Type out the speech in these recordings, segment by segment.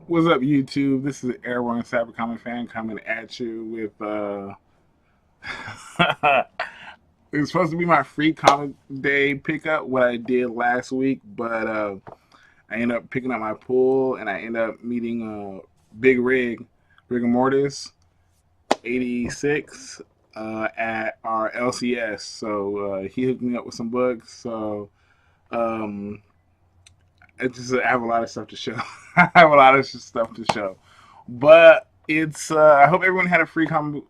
What's up, YouTube? This is Airborne Cyber Comic Fan coming at you with it's supposed to be my free comic day pickup, what I did last week, but I ended up picking up my pool and I ended up meeting Big Rigor Mortis 86 at our LCS. So he hooked me up with some books. So um, I have a lot of stuff to show. I have a lot of stuff to show. But it's I hope everyone had a free comic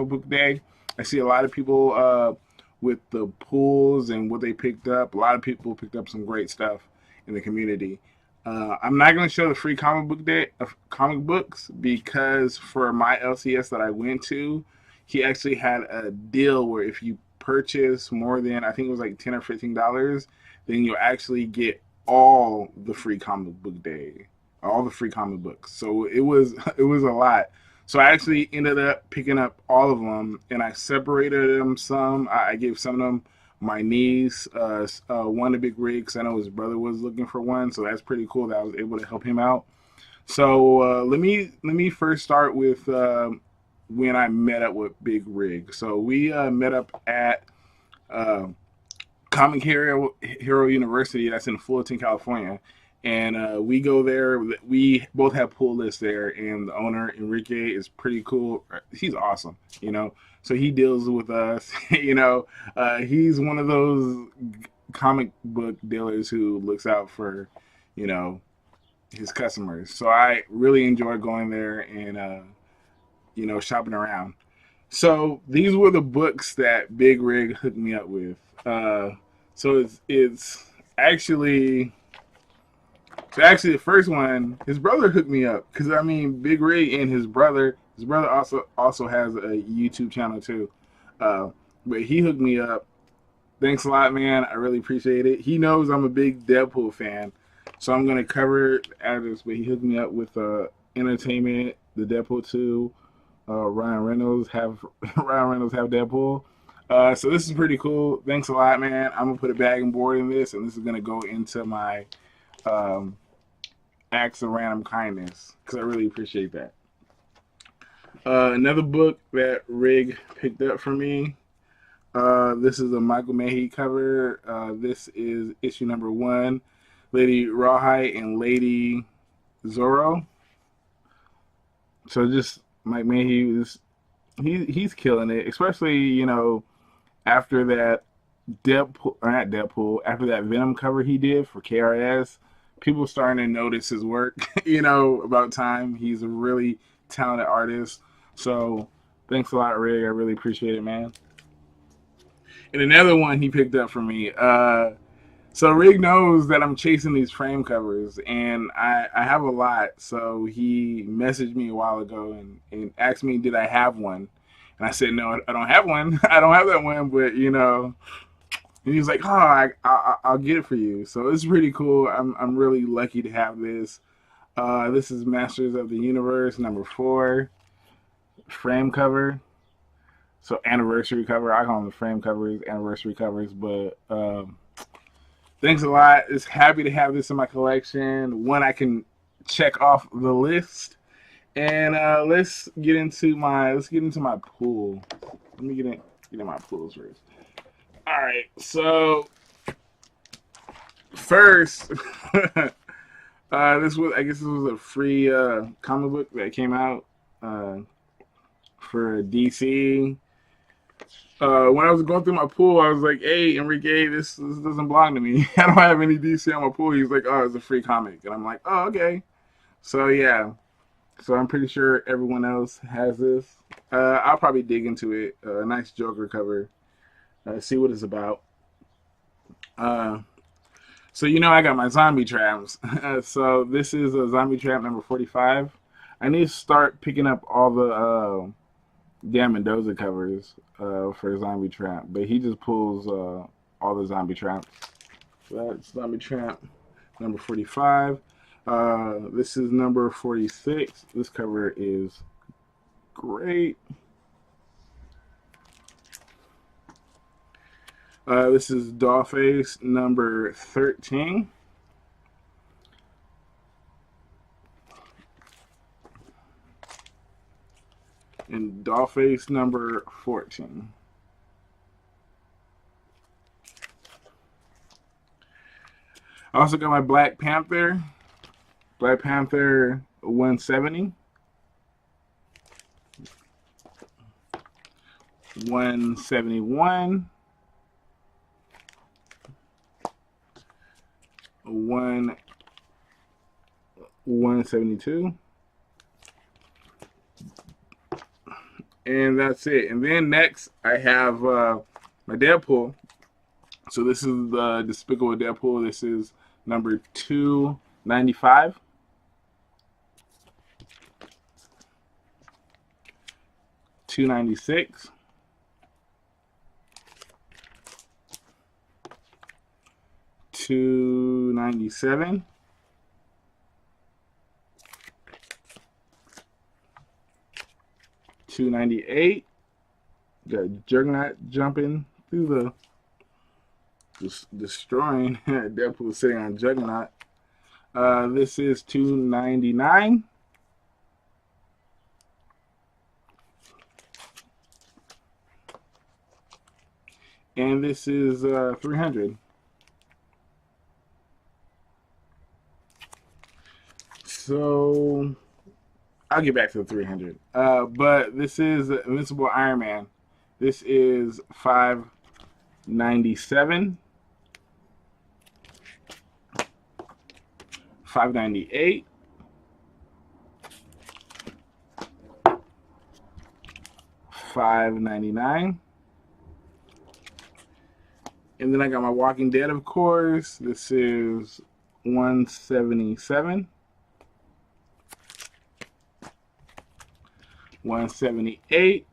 book day. I see a lot of people with the pools and what they picked up. A lot of people picked up some great stuff in the community. I'm not going to show the free comic book day of comic books because for my LCS that I went to, he actually had a deal where if you purchase more than I think it was like $10 or $15, then you'll actually get all the free comic book day, all the free comic books. So it was a lot. So I actually ended up picking up all of them, and I separated them some. I gave some of them my niece, one a big rig because I know his brother was looking for one. So that's pretty cool that I was able to help him out. So let me first start with when I met up with Big Rig. So we met up at uh, Hero University. That's in Fullerton, California. And we go there. We both have pool lists there, and the owner Enrique is pretty cool. He's awesome, you know. So he deals with us, you know. He's one of those comic book dealers who looks out for, you know, his customers. So I really enjoy going there and you know, shopping around. So these were the books that Big Rig hooked me up with. So it's actually the first one. His brother hooked me up because I mean Big Rig and his brother. His brother also has a YouTube channel too. Uh, but he hooked me up. Thanks a lot, man. I really appreciate it. He knows I'm a big Deadpool fan, so I'm gonna cover the address. But he hooked me up with Entertainment, the Deadpool 2. Ryan Reynolds have Ryan Reynolds have Deadpool. So this is pretty cool. Thanks a lot, man. I'm gonna put a bag and board in this, and this is gonna go into my um, acts of random kindness because I really appreciate that. Another book that Rig picked up for me. This is a Michael Mayhe cover. This is issue number one. Lady Rawhide and Lady Zorro. So just Mike Mayhe was he's killing it, especially you know after that Deadpool or not Deadpool after that Venom cover he did for KRS. People starting to notice his work. You know about time. He's a really talented artist. So thanks a lot, Rig. I really appreciate it, man. And another one he picked up for me. So Rig knows that I'm chasing these frame covers, and I have a lot. So he messaged me a while ago and asked me, did I have one? And I said, no, I don't have one. I don't have that one, but you know. And he was like, oh, I'll get it for you. So it's pretty cool. I'm really lucky to have this. This is Masters of the Universe number 4 frame cover. So anniversary cover. I call them the frame covers, anniversary covers, but thanks a lot. It's happy to have this in my collection. One I can check off the list. And let's get into my pool. Let me get in my pools first. All right. So first, this was a free comic book that came out for DC. When I was going through my pool, I was like, "Hey, Enrique, this doesn't belong to me. I don't have any DC on my pool." He's like, "Oh, it's a free comic," and I'm like, "Oh, okay." So yeah, so I'm pretty sure everyone else has this. I'll probably dig into it. A nice Joker cover. See what it's about. Uh, so you know, I got my zombie traps. So this is a zombie trap number 45. I need to start picking up all the Dan Mendoza covers for Zombie Trap, but he just pulls all the Zombie Traps. So that's Zombie Trap number 45. This is number 46. This cover is great. This is Dollface number 13. And Dollface number 14. I also got my Black Panther 170, 171, 172, and that's it. And then next I have my Deadpool. So this is the Despicable Deadpool. This is number 295. 296. 297. 298. Got Juggernaut jumping through the destroying. Deadpool sitting on Juggernaut. This is 299. And this is 300. So I'll get back to the 300. But this is Invincible Iron Man. This is 597. 598. 599. And then I got my Walking Dead, of course. This is 177. 178.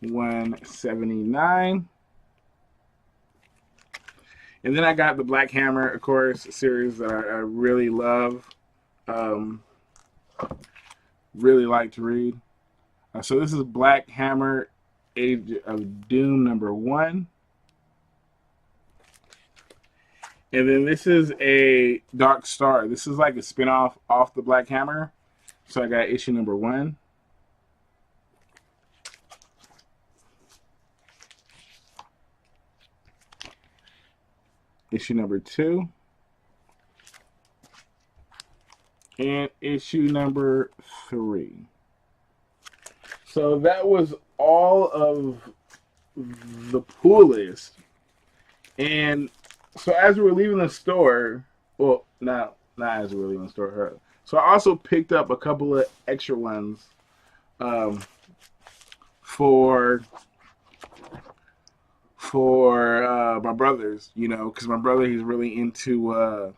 179. And then I got the Black Hammer, of course, series that I really love. Really like to read. So this is Black Hammer, Age of Doom number 1. And then this is a Dark Star. This is like a spinoff off the Black Hammer. So I got issue number 1. Issue number 2. And issue number 3. So that was all of the pool list. And so as we were leaving the store, well, not as we were leaving the store. So I also picked up a couple of extra ones for my brothers, you know, because my brother, he's really into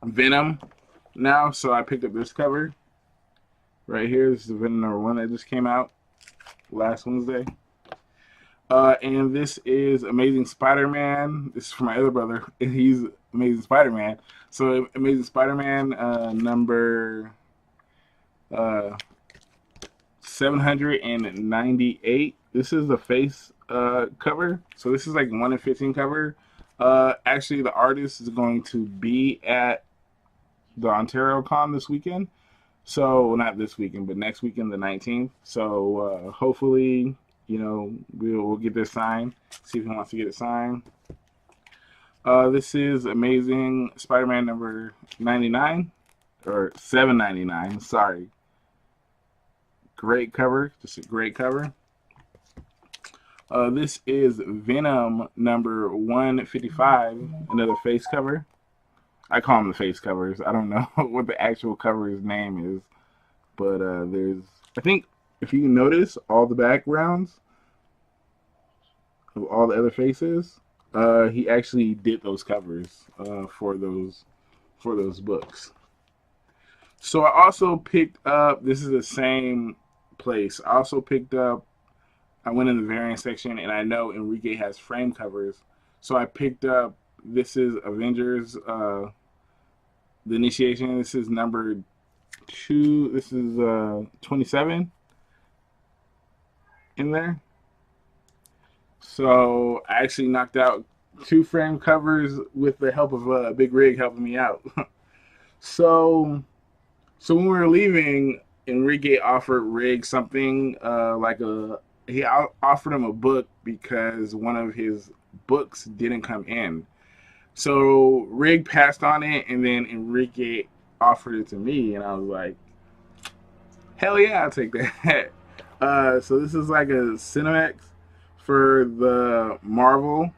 Venom now. So I picked up this cover right here. This is the Venom number 1 that just came out last Wednesday. And this is Amazing Spider-Man. This is for my other brother. He's Amazing Spider-Man. So Amazing Spider-Man number 798. This is the face cover. So this is like 1 in 15 cover. Actually, the artist is going to be at the Ontario Con this weekend. So not this weekend, but next weekend, the 19th. So hopefully, you know, we'll get this signed. See if he wants to get it signed. This is Amazing Spider-Man number 99 or 799. Sorry. Great cover. Just a great cover. This is Venom number 155. Another face cover. I call them the face covers. I don't know what the actual cover's name is, but there's, I think, if you notice all the backgrounds of all the other faces, he actually did those covers for those books. So I also picked up, this is the same place. I also picked up, I went in the variant section, and I know Enrique has frame covers, so I picked up, this is Avengers, the Initiation. This is number 2. This is 27 in there. So I actually knocked out 2 frame covers with the help of Big Rig helping me out. So So when we were leaving, Enrique offered Rig something he offered him a book because one of his books didn't come in. So Rig passed on it, and then Enrique offered it to me, and I was like, "Hell yeah, I'll take that." So this is like a Cinemax for the Marvel,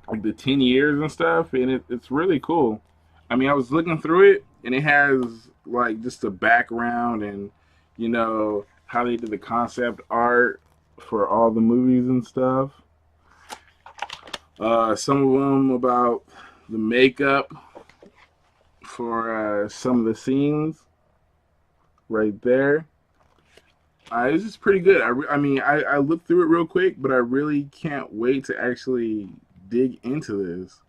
like the 10 years and stuff, and it's really cool. I mean, I was looking through it, and it has like just the background and how they did the concept art for all the movies and stuff. Some of them about the makeup for some of the scenes right there. It's just pretty good. I mean, I looked through it real quick, but I really can't wait to actually dig into this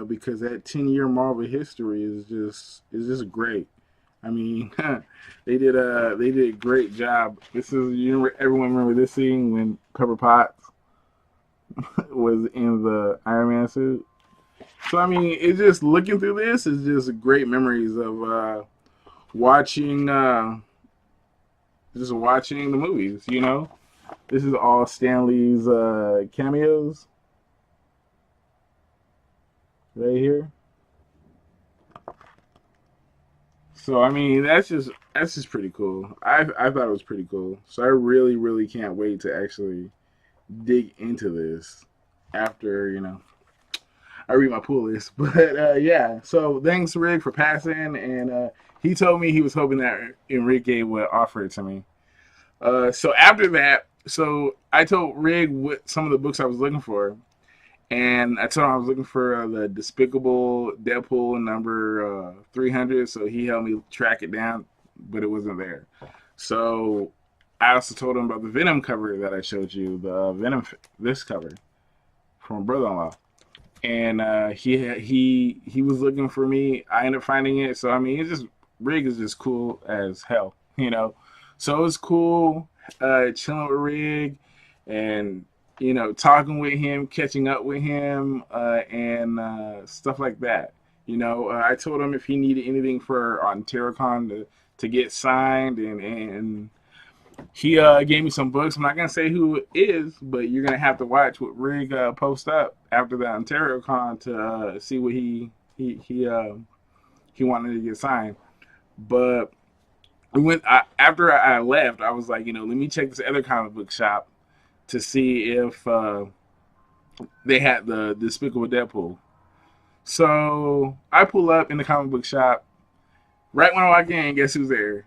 because that 10-year Marvel history is just great. I mean, they did a great job. This is everyone remember this scene when Pepper Potts was in the Iron Man suit. So I mean, it's just looking through this is just great memories of watching just watching the movies. This is all Stanley's cameos right here. So I mean, that's just pretty cool. I thought it was pretty cool. So I really really can't wait to actually dig into this after I read my pull list. But yeah, so thanks Rick for passing, and he told me he was hoping that Enrique would offer it to me. So after that, so I told Rig what some of the books I was looking for, and I told him I was looking for the Despicable Deadpool number 300. So he helped me track it down, but it wasn't there. So I also told him about the Venom cover that I showed you, the Venom this cover from brother-in-law, and he was looking for me. I ended up finding it. So I mean, it's just Rig is just cool as hell. So it was cool chilling with Rig and talking with him, catching up with him, and stuff like that. I told him if he needed anything for on TerraCon to get signed, and he gave me some books. I'm not gonna say who it is, but you're gonna have to watch what Rig post up after the OntarioCon to see what he wanted to get signed. But after I left. I was like, let me check this other comic book shop to see if they had the Despicable Deadpool. So I pull up in the comic book shop. Right when I walk in, guess who's there?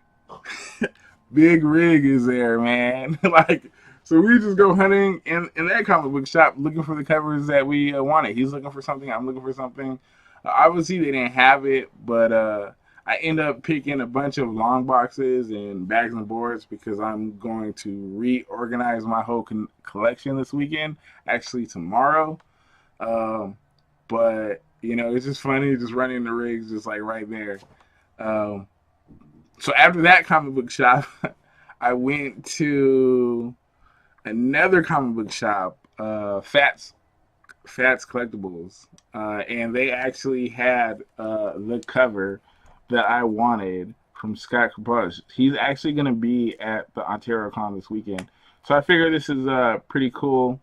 Big Rig is there, man. So we just go hunting in that comic book shop looking for the covers that we wanted. He's looking for something. I'm looking for something. Obviously, they didn't have it, but I end up picking a bunch of long boxes and bags and boards because I'm going to reorganize my whole collection this weekend. Actually, tomorrow. But it's just funny just running the rigs just like right there. So after that comic book shop, I went to another comic book shop, Fats Collectibles, and they actually had the cover that I wanted from Scott Capush. He's actually going to be at the OntarioCon this weekend, so I figure this is pretty cool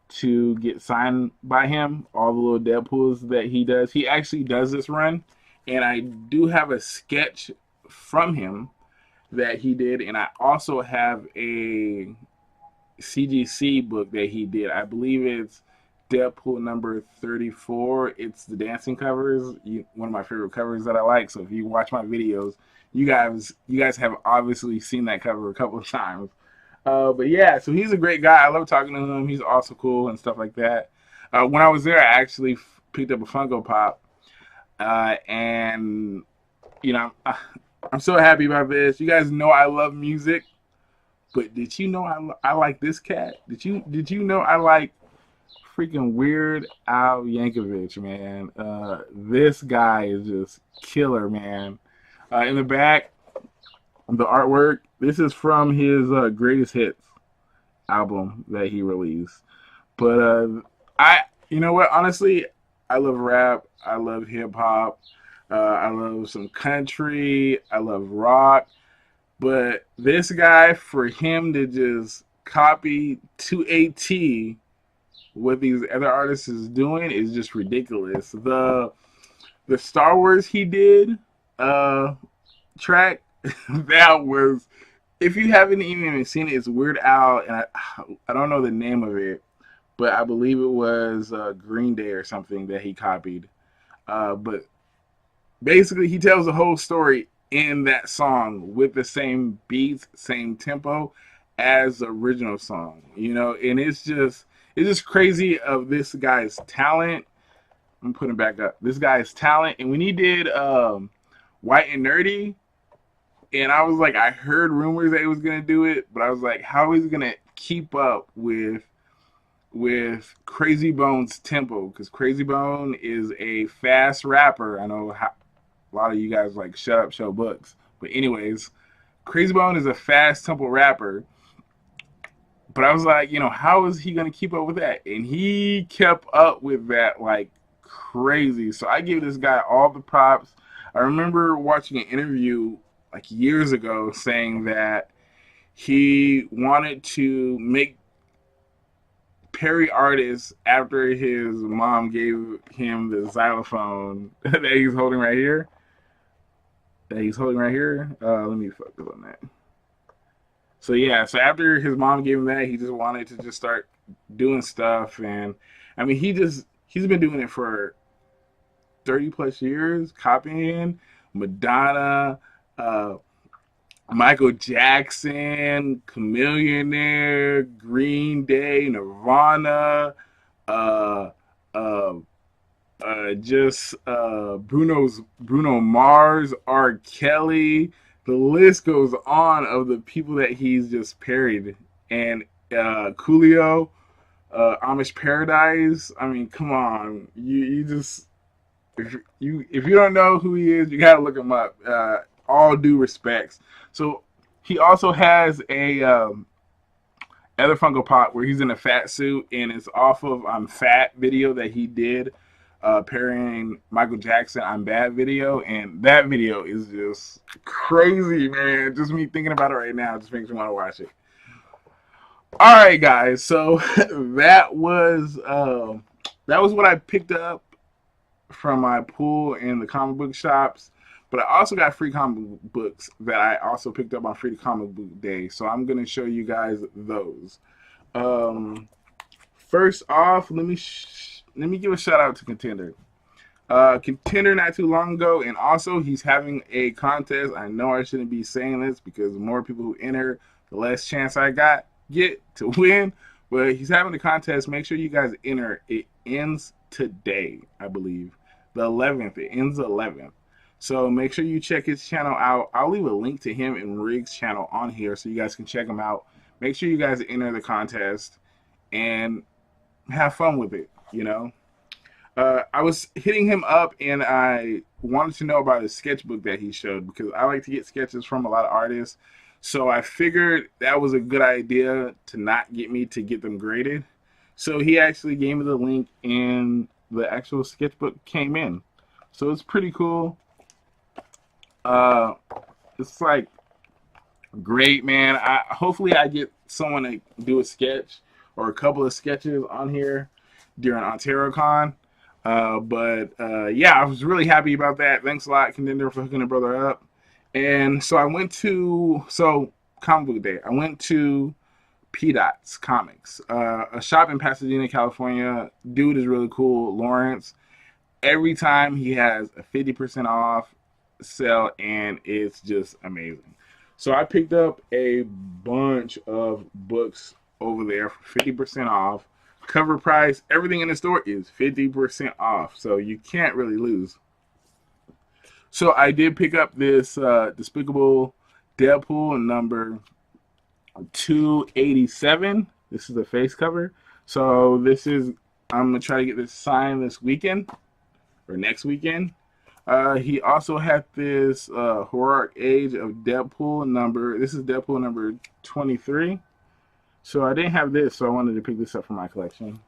to get signed by him. All the little Deadpools that he does, he actually does this run, and I do have a sketch from him that he did, and I also have a CGC book that he did. I believe it's Deadpool number 34. It's the dancing covers, one of my favorite covers that I like. So if you watch my videos, you guys have obviously seen that cover a couple of times. But yeah, so he's a great guy. I love talking to him. He's also cool and stuff like that. When I was there, I actually picked up a Funko Pop, and I'm so happy about this. You guys know I love music, but did you know I like this cat? Did you know I like freaking Weird Al Yankovic, man? This guy is just killer, man. In the back, the artwork. This is from his greatest hits album that he released. But you know what? Honestly, I love rap. I love hip hop. I love some country. I love rock. But this guy, for him to just copy to a T what these other artists is doing is just ridiculous. The Star Wars he did uh track that was, if you haven't even seen it, it's Weird Al, and I don't know the name of it, but I believe it was Green Day or something that he copied. But basically, he tells the whole story in that song with the same beats, same tempo as the original song. You know, and it's just crazy of this guy's talent. I'm putting it back up. This guy's talent, and when he did White and Nerdy, and I was like, I heard rumors that he was gonna do it, but I was like, how is he gonna keep up with Crazy Bone's tempo? Because Crazy Bone is a fast rapper. I know a lot of you guys like shut up, show books, but anyways, Crazy Bone is a fast tempo rapper. But I was like, how is he gonna keep up with that? And he kept up with that like crazy. So I give this guy all the props. I remember watching an interview like years ago saying that he wanted to make parody artists after his mom gave him the xylophone that he's holding right here. Let me focus on that. So yeah, so after his mom gave him that, he just wanted to just start doing stuff, and I mean, he's been doing it for 30 plus years, copying Madonna, uh, Michael Jackson, Chameleonaire, Green Day, Nirvana, uh, uh, just Bruno Mars, R. Kelly. The list goes on of the people that he's just parodied, and Coolio, Amish Paradise. I mean, come on, you just if you don't know who he is, you gotta look him up. All due respects. So he also has a other Funko Pop where he's in a fat suit, and it's off of I'm Fat video that he did pairing Michael Jackson I'm Bad video, and that video is just crazy, man. Just me thinking about it right now just makes me want to watch it. All right, guys. So that was what I picked up from my pool in the comic book shops. But I also got free comic books that I also picked up on Free Comic Book Day. So I'm going to show you guys those. First off, let me give a shout out to Contender. Contender not too long ago, and also he's having a contest. I know I shouldn't be saying this because the more people who enter, the less chance I get to win. But he's having a contest. Make sure you guys enter. It ends today, I believe. The 11th. It ends the 11th. So make sure you check his channel out. I'll leave a link to him and Riggs' channel on here so you guys can check him out. Make sure you guys enter the contest and have fun with it, I was hitting him up and I wanted to know about his sketchbook that he showed because I like to get sketches from a lot of artists. So I figured that was a good idea to not get me to get them graded. So he actually gave me the link and the actual sketchbook came in. So it's pretty cool. It's like great, man. Hopefully I get someone to do a sketch or a couple of sketches on here during OntarioCon. Yeah, I was really happy about that. Thanks a lot, Contender, for hooking a brother up. And so I went to Comic Book Day. I went to P Dots Comics, a shop in Pasadena, California. Dude is really cool, Lawrence. Every time he has a 50% off sale, and it's just amazing. So I picked up a bunch of books over there for 50% off. Cover price, everything in the store is 50% off, so you can't really lose. So I did pick up this Despicable Deadpool number 287. This is the face cover. So I'm going to try to get this signed this weekend or next weekend. He also had this Heroic Age of Deadpool number. This is Deadpool number 23. So I didn't have this, so I wanted to pick this up for my collection.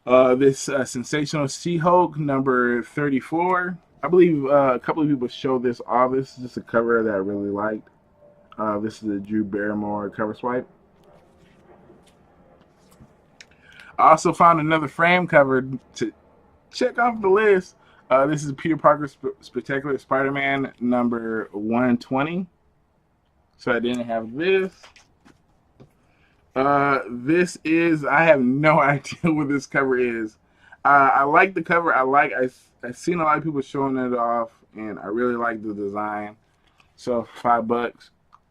This Sensational She-Hulk number 34. I believe a couple of people showed this off. This is just a cover that I really liked. This is a Drew Barrymore cover swipe. I also found another frame cover to check off the list. This is Peter Parker Spectacular Spider-Man number 120. So I didn't have this. This is, I have no idea what this cover is. I like the cover. I've seen a lot of people showing it off, and I really like the design. So $5,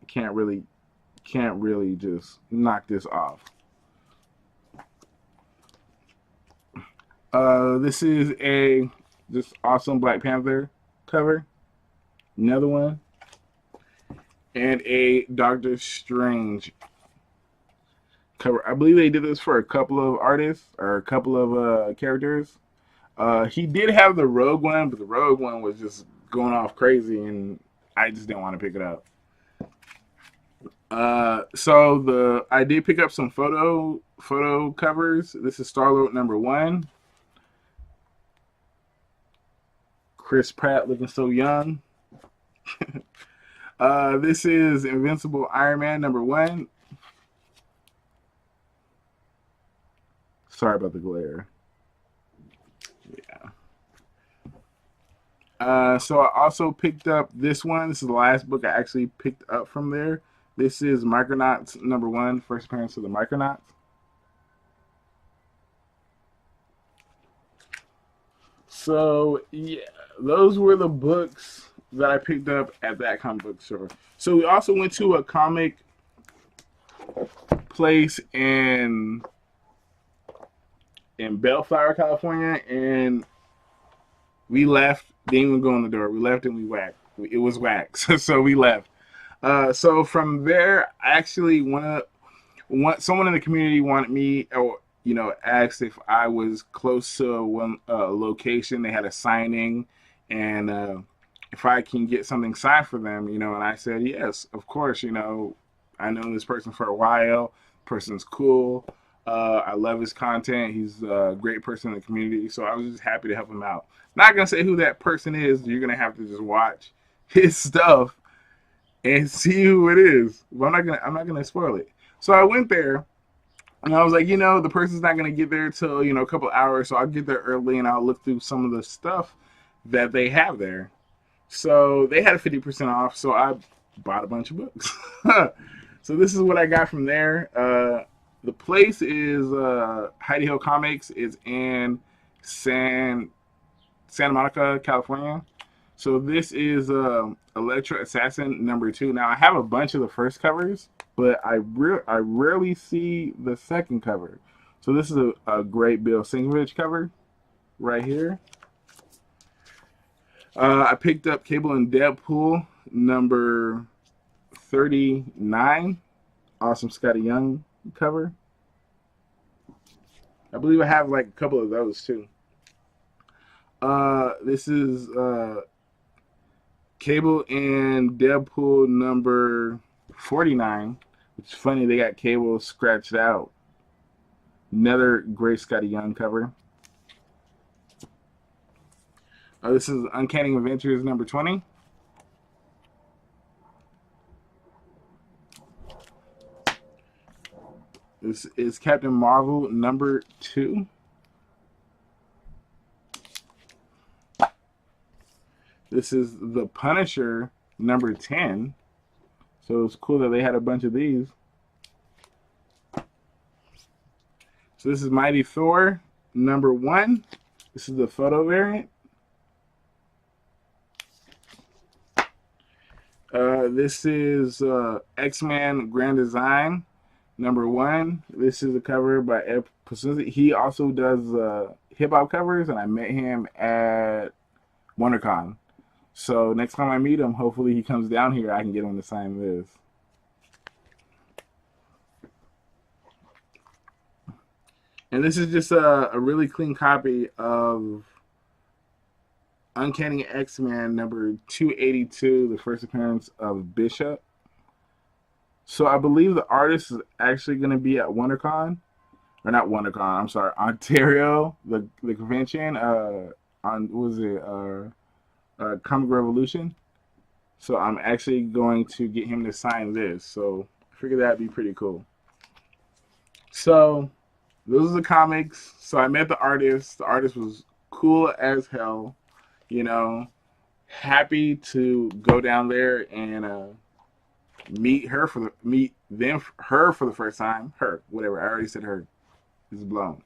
can't really just knock this off. This is this awesome Black Panther cover. Another one. And a Doctor Strange cover. I believe they did this for a couple of artists or a couple of characters. He did have the Rogue one, but the Rogue one was just going off crazy, and I just didn't want to pick it up. So I did pick up some photo covers. This is Star-Lord number 1. Chris Pratt looking so young. This is Invincible Iron Man number 1. Sorry about the glare. Yeah. So I also picked up this one. This is the last book I actually picked up from there. This is Micronauts number 1, first appearance of the Micronauts. So yeah, those were the books that I picked up at that comic book store. So we also went to a comic place in Bellflower, California, and we left. Didn't even go in the door. We left and we whacked. It was whack. So we left. So from there, actually, someone in the community wanted me, or asked if I was close to one location. They had a signing, and if I can get something signed for them, and I said yes, of course. I know this person for a while. Person's cool. I love his content. He's a great person in the community, so I was just happy to help him out. Not gonna say who that person is. You're gonna have to just watch his stuff and see who it is. But I'm not gonna spoil it. So I went there, and I was like, the person's not gonna get there till a couple hours, so I'll get there early and I'll look through some of the stuff that they have there. So they had a 50% off, so I bought a bunch of books. So this is what I got from there. The place is Heidi Hill Comics. It's in Santa Monica, California. So this is Electra Assassin number 2. Now I have a bunch of the first covers, but I rarely see the second cover. So this is a great Bill Sinkovich cover right here. I picked up Cable and Deadpool number 39. Awesome Scotty Young cover. I believe I have like a couple of those too. This is Cable and Deadpool number 49, which is funny, they got Cable scratched out. Another great Scotty Young cover. This is Uncanny Adventures number 20. This is Captain Marvel number 2. This is The Punisher number 10. So it's cool that they had a bunch of these. So this is Mighty Thor number 1. This is the photo variant. This is X-Men Grand Design number 1. This is a cover by Ed Pacific. He also does hip hop covers, and I met him at WonderCon. So next time I meet him, hopefully he comes down here. I can get him to sign this. And this is just a really clean copy of Uncanny X-Men number 282, the first appearance of Bishop. So I believe the artist is actually going to be at WonderCon. or not WonderCon. I'm sorry, Ontario, the convention. On what was it Comic Revolution? So I'm actually going to get him to sign this. So I figured that'd be pretty cool. So those are the comics. So I met the artist. The artist was cool as hell. You know, happy to go down there and meet them her for the first time. Her, whatever. I already said her. It's blown.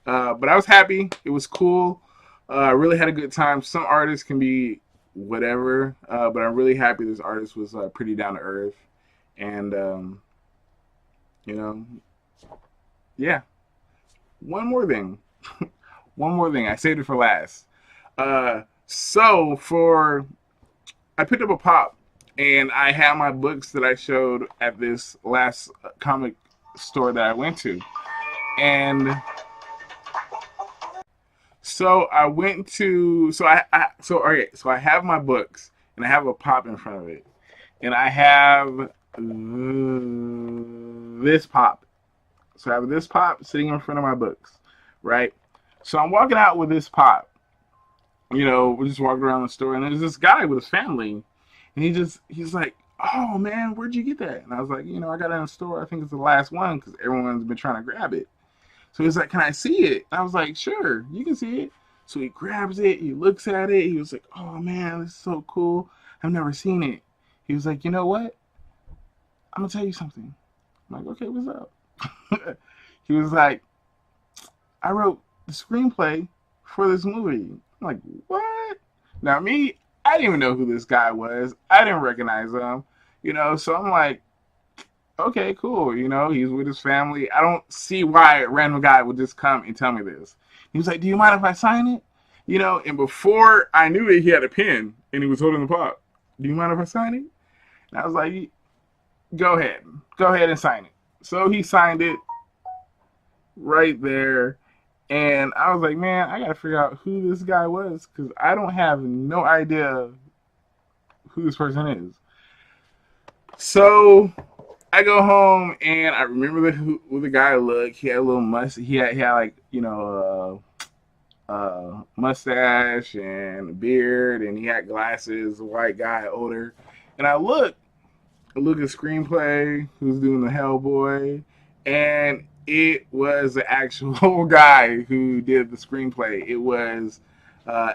But I was happy. It was cool. I really had a good time. Some artists can be whatever, but I'm really happy this artist was pretty down to earth, and you know, yeah. One more thing. One more thing. I saved it for last. So for I picked up a pop, and I have my books that I showed at this last comic store that I went to, and so I went to so all right. So I have my books, and I have a pop in front of it, and I have this pop. So I have this pop sitting in front of my books, right? So I'm walking out with this pop. We're just walking around the store, and there's this guy with his family, and he's like, "Oh man, where'd you get that?" And I was like, I got it in the store. I think it's the last one because everyone's been trying to grab it. So he's like, "Can I see it?" And I was like, "Sure, you can see it." So he grabs it, he looks at it, he was like, "Oh man, this is so cool. I've never seen it." He was like, "You know what? I'm gonna tell you something." I'm like, "Okay, what's up?" He was like, "I wrote the screenplay for this movie." I'm like, "What?" Now me, I didn't even know who this guy was. I didn't recognize him, so I'm like, okay, cool. He's with his family. I don't see why a random guy would just come and tell me this. He was like, "Do you mind if I sign it?" And before I knew it, he had a pen and he was holding the pop. "Do you mind if I sign it?" And I was like, Go ahead. Go ahead and sign it." So he signed it right there. And I was like, man, I got to figure out who this guy was because I don't have no idea who this person is. So I go home and I remember who the guy looked. He had a little mustache. He had like mustache and a beard, and he had glasses. A white guy, older. And I look at screenplay. Who's doing the Hellboy? And it was the actual guy who did the screenplay. It was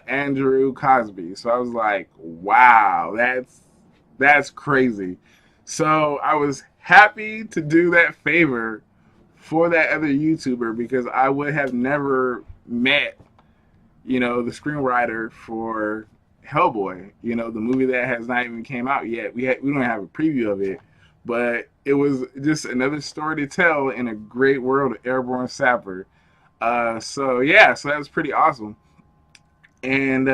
Andrew Cosby. So I was like, wow, that's crazy. So I was happy to do that favor for that other YouTuber because I would have never met, the screenwriter for Hellboy, the movie that has not even came out yet. We don't have a preview of it, but it was just another story to tell in a great world of Airborne Sapper. So that was pretty awesome. And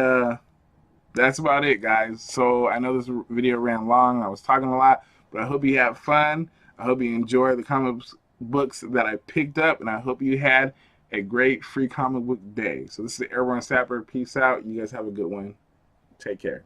that's about it, guys. So I know this video ran long. I was talking a lot, but I hope you had fun. I hope you enjoyed the comic books that I picked up, and I hope you had a great free comic book day. So this is the Airborne Sapper. Peace out. You guys have a good one. Take care.